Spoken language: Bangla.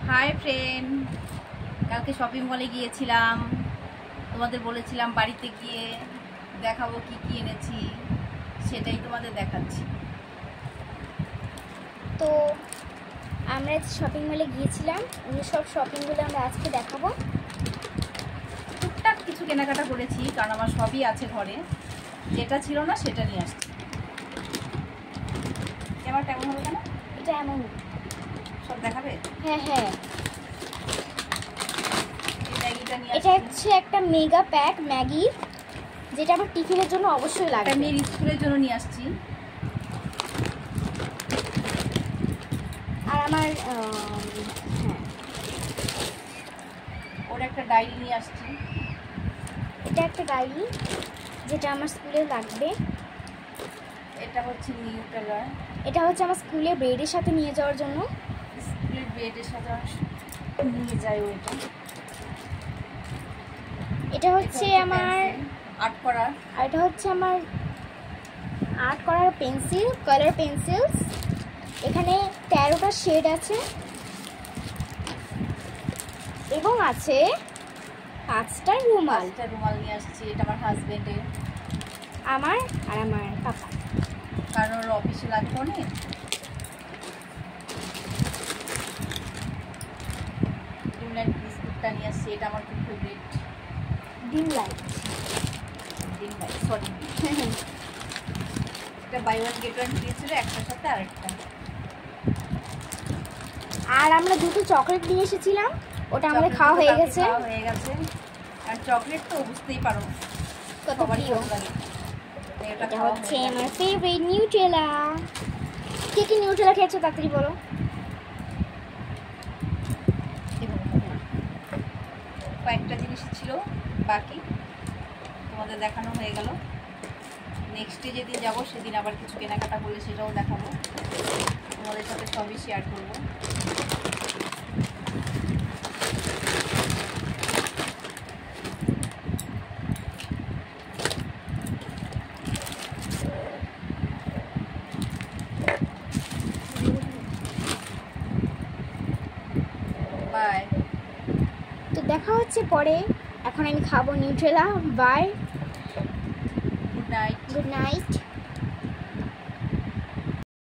হাই ফ্রেন্ড, কালকে শপিং মলে গিয়েছিলাম। তোমাদের বলেছিলাম বাড়িতে গিয়ে দেখাবো কি কি এনেছি, সেটাই তোমাদের দেখাচ্ছি। তো আমরা শপিং মলে গিয়েছিলাম, ওই সব শপিংগুলো আমরা আজকে দেখাবো। টুকটাক কিছু কেনাকাটা করেছি, কারণ আমার সবই আছে ঘরে, যেটা ছিল না সেটা নিয়ে আসছি। ক্যামেরাটা এমন হবে কেন? এটা এমন সব দেখাবে? হ্যাঁ হ্যাঁ, এটা এটা হচ্ছে একটা মেগা প্যাক ম্যাগির, যেটা আমার টিফিনের জন্য অবশ্যই লাগবে। মেয়ের স্কুলের জন্য নিয়ে আসছি। আর আমার ওর একটা ডায়েরি নিয়ে আসছি। এটা একটা ডায়েরি, যেটা আমার স্কুলে লাগবে। এটা হচ্ছে নিউটেলা, এটা হচ্ছে আমার স্কুলে ব্রেডের সাথে নিয়ে যাওয়ার জন্য। স্কুলের ব্রেডের সাথে নিয়ে যায় ওইটা। এটা হচ্ছে আমার আর্ট করার, আর এটা হচ্ছে আমার আর্ট করার পেন্সিল, কালার পেন্সিলস। এখানে 13টা শেড আছে এবং আছে 5টা রুমাল। রুমাল নিয়ে আসছি। এটা আমার হাজবেন্ডের, আমার আর আমার পাপা, কারণ ওর অফিসে লাগবে অনেক। ডিমলাইট বিস্কুটটা নিয়ে আসছি, এটা আমার খুব ফেভারিট। ডিমলাইট সরি এটা বাই ওয়ান গেট ওয়ান দিয়েছিল, একটার সাথে আরেকটা। আর আমরা দুটো চকলেট নিয়ে এসেছিলাম, ওটা আমাদের খাওয়া হয়ে গেছে। আর চকলেট তো বুঝতেই পারো কত প্রিয়। এটা হচ্ছে আমার আমার ফেভারিট নিউট্রেলা। কে কি নিউট্রেলা খেয়েছো তাড়াতাড়ি বলো। কয়েকটা জিনিস ছিল বাকি, তোমাদের দেখানো হয়ে গেল। নেক্সটে যেদিন যাবো সেদিন আবার কিছু কেনাকাটা করলে সেটাও দেখাবো, তোমাদের সাথে সবই শেয়ার করবো। বাই। তো দেখা হচ্ছে পরে। এখন আমি খাবো Nutrela. Bye, good night. Good night.